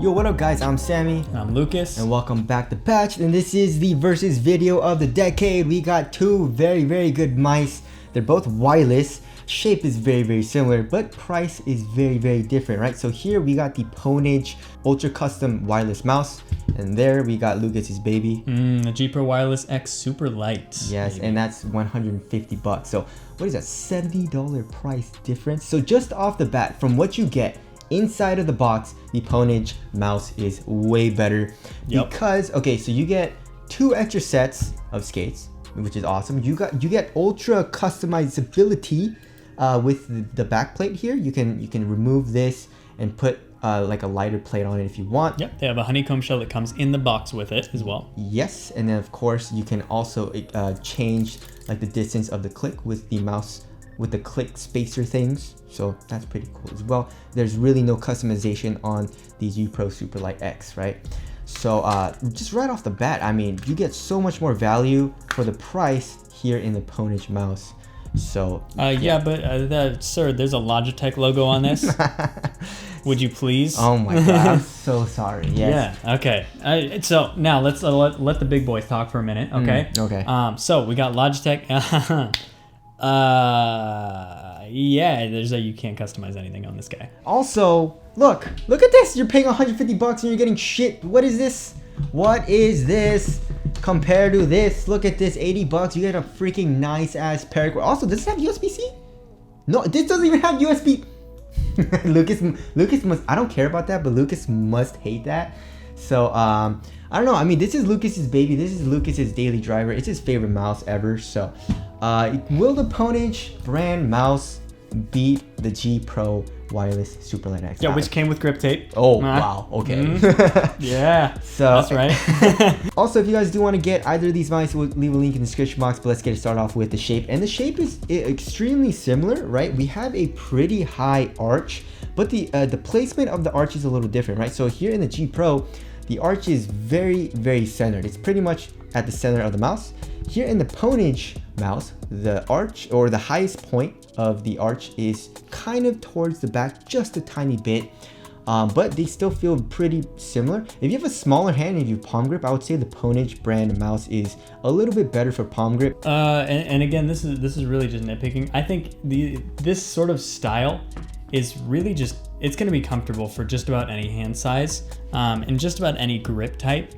Yo, what up guys, I'm Sammy. I'm Lucas. And welcome back to Pwnage. And this is the versus video of the decade. We got two very good mice. They're both wireless. Shape is very similar, but price is very different, right? So here we got the Pwnage Ultra Custom Wireless Mouse. And there we got Lucas's baby. The G Pro Wireless X Superlight. Yes, baby. and that's 150 bucks. So what is that, $70 price difference? So just off the bat, from what you get inside of the box, the Pwnage mouse is way better. Yep. Because, okay, so you get 2 extra sets of skates, which is awesome. You get ultra customizability with the back plate here. You can remove this and put like a lighter plate on it if you want. Yep, they have a honeycomb shell that comes in the box with it as well. Yes, and then of course you can also change like the distance of the click with the mouse with the click spacer things, so that's pretty cool as well. There's really no customization on the G Pro Superlight X, right? So just right off the bat, I mean, you get so much more value for the price here in the Pwnage mouse. So yeah, but sir, there's a Logitech logo on this. Would you please? Oh my god, I'm so sorry. Yes. Yeah. Okay. So now let's let the big boys talk for a minute. Okay. Okay. So we got Logitech. Yeah, you can't customize anything on this guy. Also, look at this. You're paying 150 bucks and you're getting shit. What is this? What is this compared to this? Look at this, 80 bucks. You get a freaking nice ass paracord. Also, does this have USB-C? No, this doesn't even have USB. Lucas must, I don't care about that, but Lucas must hate that. So, I don't know. I mean, this is Lucas's baby. This is Lucas's daily driver. It's his favorite mouse ever. So, will the Pwnage brand mouse beat the G Pro Wireless Superlight X? Yeah, which came with grip tape. Oh, wow. Okay. Yeah, so that's right. Also, if you guys do want to get either of these mice, we'll leave a link in the description box, but let's get it started off with the shape. And the shape is extremely similar, right? We have a pretty high arch, but the placement of the arch is a little different, right? So here in the G Pro, the arch is very centered. It's pretty much at the center of the mouse. Here in the Pwnage mouse, the arch, or the highest point of the arch, is kind of towards the back just a tiny bit, but they still feel pretty similar. If you have a smaller hand and you have palm grip, I would say the Pwnage brand mouse is a little bit better for palm grip. And again, this is really just nitpicking. I think this sort of style is really just, it's going to be comfortable for just about any hand size and just about any grip type.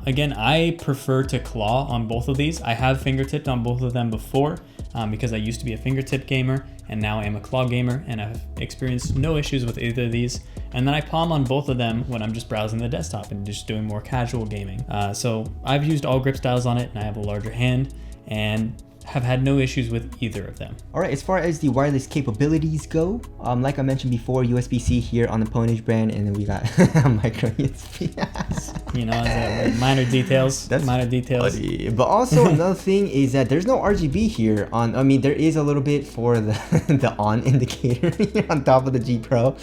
Again, I prefer to claw on both of these. I have fingertipped on both of them before because I used to be a fingertip gamer and now I am a claw gamer, and I've experienced no issues with either of these. And then I palm on both of them when I'm just browsing the desktop and just doing more casual gaming. So I've used all grip styles on it, and I have a larger hand and have had no issues with either of them. All right, as far as the wireless capabilities go, like I mentioned before, USB-C here on the Pwnage brand, and then we got micro USB. You know, minor details. That's minor details. Funny. But also another thing is that there's no RGB here on. I mean, there is a little bit for the the on indicator here on top of the G Pro.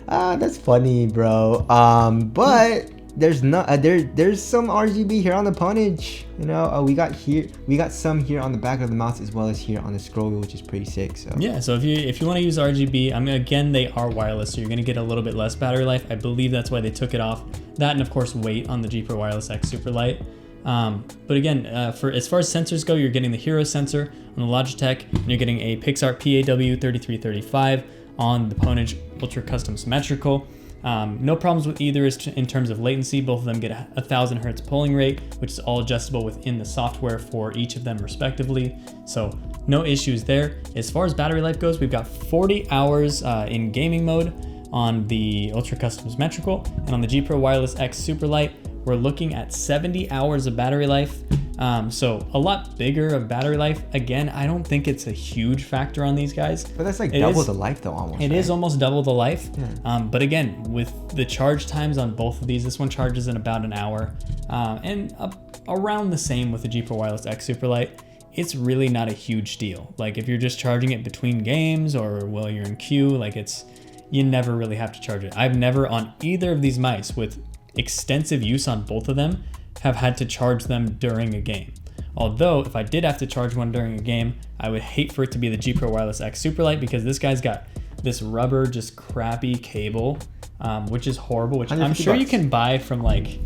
That's funny, bro. But there's not there's some RGB here on the Pwnage. You know, we got some here on the back of the mouse as well as here on the scroll wheel, which is pretty sick. So yeah, so if you want to use RGB, I mean, again, they are wireless, so you're going to get a little bit less battery life. I believe that's why they took it off. That, and of course weight on the G Pro Wireless X Superlight. But again, for as far as sensors go, you're getting the Hero sensor on the Logitech, and you're getting a Pixar PAW3335 on the Pwnage Ultra Custom Symmetrical. No problems with either in terms of latency. Both of them get 1000 Hertz polling rate, which is all adjustable within the software for each of them respectively. So no issues there. As far as battery life goes, we've got 40 hours in gaming mode on the Ultra Custom Symmetrical, and on the G Pro Wireless X Superlight, we're looking at 70 hours of battery life. So a lot bigger of battery life. Again, I don't think it's a huge factor on these guys. But that's like double the life though, almost. It is almost double the life. Yeah. But again, with the charge times on both of these, this one charges in about an hour, and around the same with the G Pro Wireless X Superlight. It's really not a huge deal. Like if you're just charging it between games or while you're in queue, like you never really have to charge it. I've never on either of these mice with extensive use on both of them have had to charge them during a game. Although if I did have to charge one during a game, I would hate for it to be the G Pro Wireless X Superlight, because this guy's got this rubber, just crappy cable, which is horrible, which I'm 150 sure you bucks. can buy from like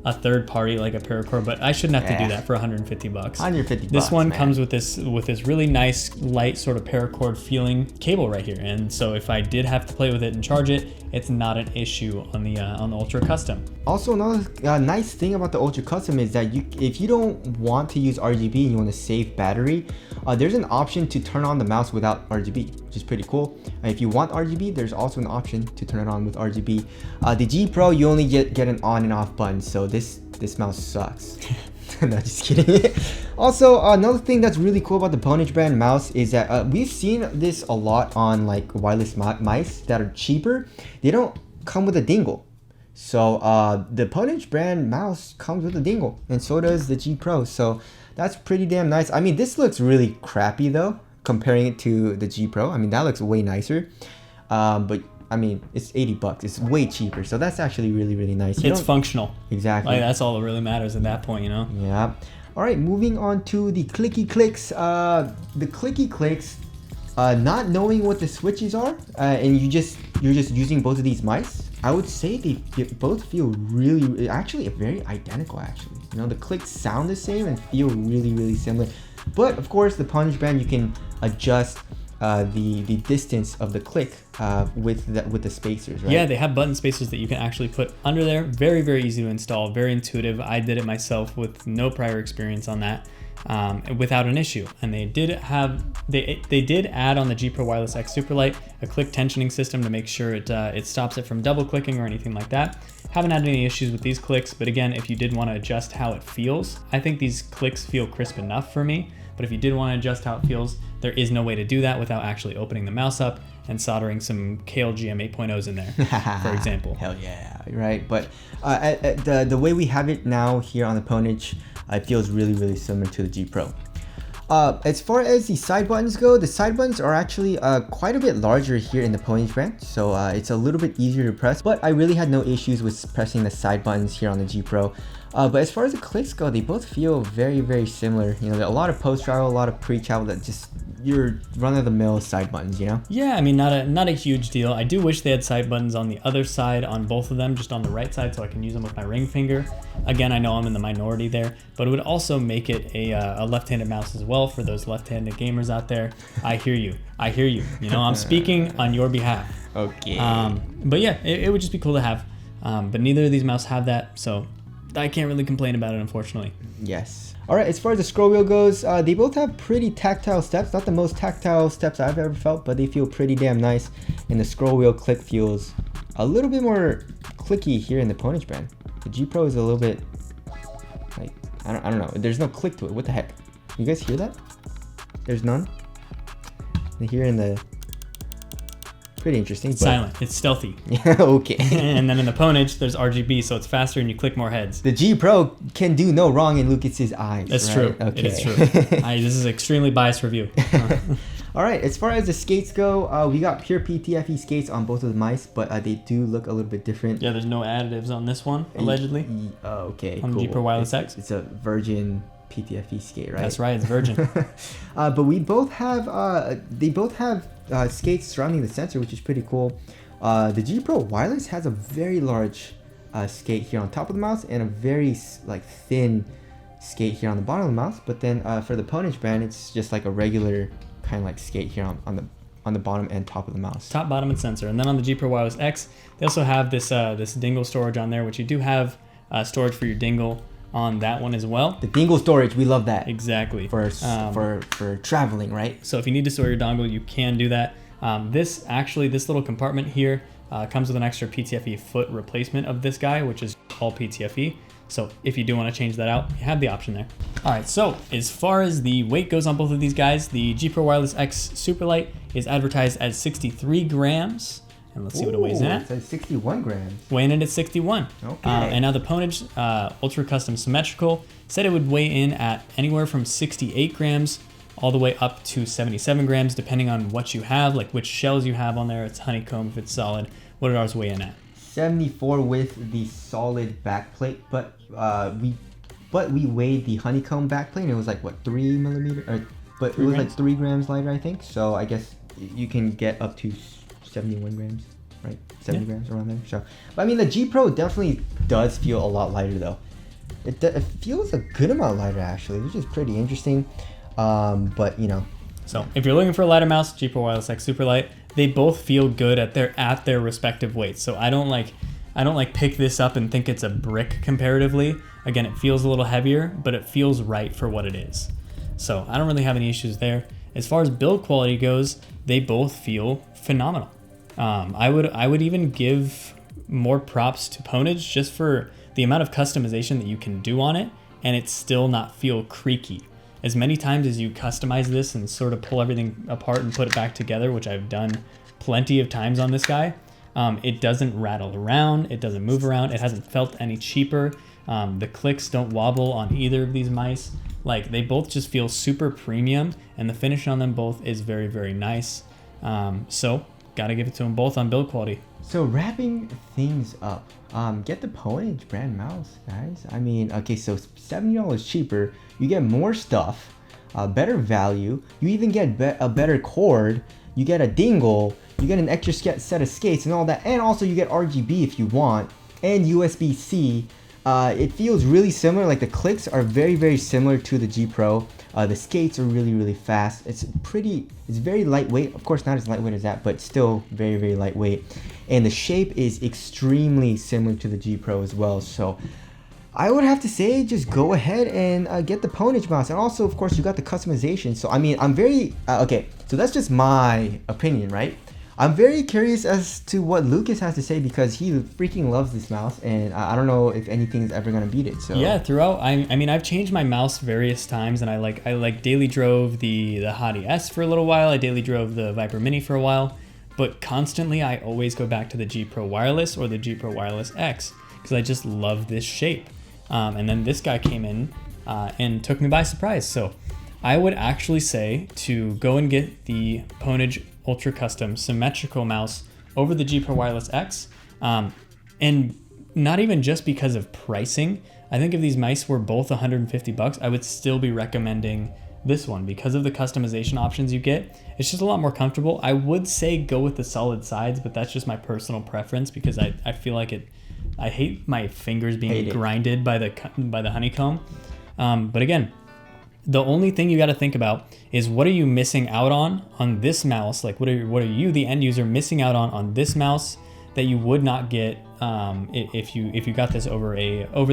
a third party, like a paracord, but I shouldn't have to do that for 150 bucks. 150 bucks. This one man. comes with this really nice light sort of paracord feeling cable right here, and so if I did have to play with it and charge it, it's not an issue on the Ultra Custom. Also, another nice thing about the Ultra Custom is that if you don't want to use RGB and you want to save battery, there's an option to turn on the mouse without RGB, which is pretty cool. If you want RGB, there's also an option to turn it on with RGB. The G Pro, you only get an on and off button, so this mouse sucks. No, just kidding. Also, another thing that's really cool about the Pwnage brand mouse is that we've seen this a lot on like wireless mice that are cheaper. They don't come with a dingle. So the Pwnage brand mouse comes with a dingle, and so does the G Pro. So that's pretty damn nice. I mean, this looks really crappy though, comparing it to the G Pro. I mean, that looks way nicer. But I mean, it's 80 bucks. It's way cheaper. So that's actually really, really nice. It's functional. Exactly. Like, that's all that really matters at that point, you know? Yeah. All right, moving on to the clicky clicks. The clicky clicks, not knowing what the switches are, and you're just using both of these mice, I would say they both feel really, actually very identical actually. You know, the clicks sound the same and feel really, really similar. But of course, the Pwnage brand, you can adjust the distance of the click with the spacers, right? Yeah, they have button spacers that you can actually put under there. Very, very easy to install, very intuitive. I did it myself with no prior experience on that, without an issue. And they did add on the G Pro Wireless X Superlight a click tensioning system to make sure it stops it from double clicking or anything like that. Haven't had any issues with these clicks, but again, if you did want to adjust how it feels, I think these clicks feel crisp enough for me. But if you did want to adjust how it feels, there is no way to do that without actually opening the mouse up and soldering some KLGM 8.0s in there, for example. Hell yeah, right? But the way we have it now here on the Pwnage, it feels really, really similar to the G Pro. As far as the side buttons go, the side buttons are actually quite a bit larger here in the Pwnage brand, so it's a little bit easier to press, but I really had no issues with pressing the side buttons here on the G Pro. But as far as the clicks go, they both feel very, very similar. You know, there are a lot of post-travel, a lot of pre-travel that just your run-of-the-mill side buttons, you know? Yeah, I mean, not a huge deal. I do wish they had side buttons on the other side on both of them, just on the right side, so I can use them with my ring finger. Again, I know I'm in the minority there, but it would also make it a left-handed mouse as well for those left-handed gamers out there. I hear you. I hear you. You know, I'm speaking on your behalf. Okay. But yeah, it would just be cool to have. But neither of these mouse have that, so I can't really complain about it, unfortunately. Yes. All right, as far as the scroll wheel goes, they both have pretty tactile steps. Not the most tactile steps I've ever felt, but they feel pretty damn nice. And the scroll wheel click feels a little bit more clicky here in the Pwnage brand. The G Pro is a little bit like, I don't know. There's no click to it. What the heck? You guys hear that? There's none. And here in the, pretty interesting. But Silent. It's stealthy. Yeah, okay. And then in the Pwnage, there's RGB, so it's faster and you click more heads. The G Pro can do no wrong in Lucas's eyes. That's right? true. Okay. It is true. This is extremely biased review. All right, as far as the skates go, we got pure PTFE skates on both of the mice, but they do look a little bit different. Yeah, there's no additives on this one, allegedly. Okay, on cool. the G Pro Wireless X. It's a virgin PTFE skate, right? That's right, it's virgin. But we both have, they both have skates surrounding the sensor, which is pretty cool. The G Pro Wireless has a very large skate here on top of the mouse and a very thin skate here on the bottom of the mouse. But then for the Pwnage brand, it's just like a regular kind of like skate here on the bottom and top of the mouse. Top, bottom, and sensor. And then on the G Pro Wireless X, they also have this this dingle storage on there, which you do have storage for your dingle on that one as well. The dingle storage, we love that. Exactly. For traveling, right? So if you need to store your dongle, you can do that. This little compartment here comes with an extra PTFE foot replacement of this guy, which is all PTFE. So if you do want to change that out, you have the option there. All right, so as far as the weight goes on both of these guys, the G Pro Wireless X Superlight is advertised as 63 grams. And let's see what it weighs in at. It says 61 grams. Weighing in at 61. Okay. And now the Pwnage Ultra Custom Symmetrical said it would weigh in at anywhere from 68 grams all the way up to 77 grams, depending on what you have, like which shells you have on there. It's honeycomb if it's solid. What did ours weigh in at? 74 with the solid backplate, but we weighed the honeycomb backplate and it was like what, 3 millimeters, but it was like 3 grams lighter, I think. So I guess you can get up to 71 grams, right? 70 grams around there. So, but I mean, the G Pro definitely does feel a lot lighter though. It feels a good amount lighter actually, which is pretty interesting. But you know. So if you're looking for a lighter mouse, G Pro Wireless X Superlight, they both feel good at their respective weights. So I don't like pick this up and think it's a brick comparatively. Again, it feels a little heavier, but it feels right for what it is. So I don't really have any issues there. As far as build quality goes, they both feel phenomenal. I would even give more props to Pwnage just for the amount of customization that you can do on it, and it still not feel creaky. As many times as you customize this and sort of pull everything apart and put it back together, which I've done plenty of times on this guy, it doesn't rattle around, it doesn't move around, it hasn't felt any cheaper. The clicks don't wobble on either of these mice. Like, they both just feel super premium, and the finish on them both is very, very nice. So gotta give it to them both on build quality. So wrapping things up, get the Pwnage brand mouse, guys. I mean, okay, so $70 cheaper, you get more stuff, better value, you even get a better cord, you get a dingle, you get an extra set of skates and all that, and also you get RGB if you want, and USB-C. It feels really similar, like the clicks are very, very similar to the G Pro. The skates are really, really fast. It's very lightweight. Of course, not as lightweight as that, but still very, very lightweight. And the shape is extremely similar to the G Pro as well. So I would have to say just go ahead and get the Pwnage mouse. And also, of course, you got the customization. So, I mean, I'm very, okay, so that's just my opinion, right? I'm very curious as to what Lucas has to say because he freaking loves this mouse, and I don't know if anything's ever gonna beat it. So yeah, throughout, I mean, I've changed my mouse various times, and I daily drove the Hottie S for a little while. I daily drove the Viper Mini for a while, but constantly I always go back to the G Pro Wireless or the G Pro Wireless X because I just love this shape. And then this guy came in and took me by surprise. So I would actually say to go and get the Pwnage Ultra Custom symmetrical mouse over the G Pro Wireless X, and not even just because of pricing. I think if these mice were both $150, I would still be recommending this one because of the customization options you get. It's just a lot more comfortable. I would say go with the solid sides, but that's just my personal preference because I feel like I hate my fingers being grinded by the honeycomb. But again, the only thing you got to think about is what are you missing out on this mouse? Like what are you, the end user, missing out on this mouse that you would not get if you got this over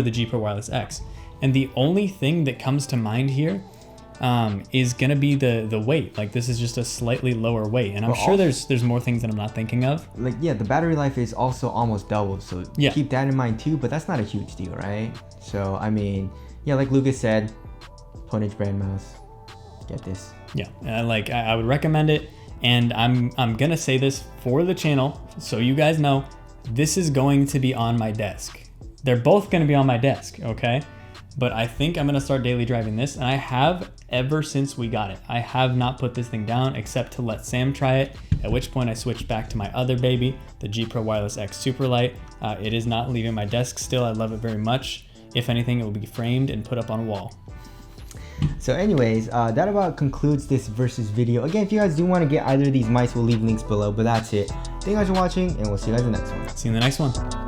the G Pro Wireless X? And the only thing that comes to mind here is gonna be the weight. Like this is just a slightly lower weight, and I'm sure there's more things that I'm not thinking of. Like yeah, the battery life is also almost double, so yeah, keep that in mind too. But that's not a huge deal, right? So I mean, yeah, like Lucas said, Pwnage brand mouse, get this. Yeah, I would recommend it, and I'm gonna say this for the channel so you guys know this is going to be on my desk. They're both gonna be on my desk, okay? But I think I'm gonna start daily driving this, and I have ever since we got it. I have not put this thing down except to let Sam try it, at which point I switched back to my other baby, the G Pro Wireless X Superlight. It is not leaving my desk still. I love it very much. If anything, it will be framed and put up on a wall. So anyways, that about concludes this versus video. Again, if you guys do want to get either of these mice, we'll leave links below, but that's it. Thank you guys for watching, and we'll see you guys in the next one. See you in the next one.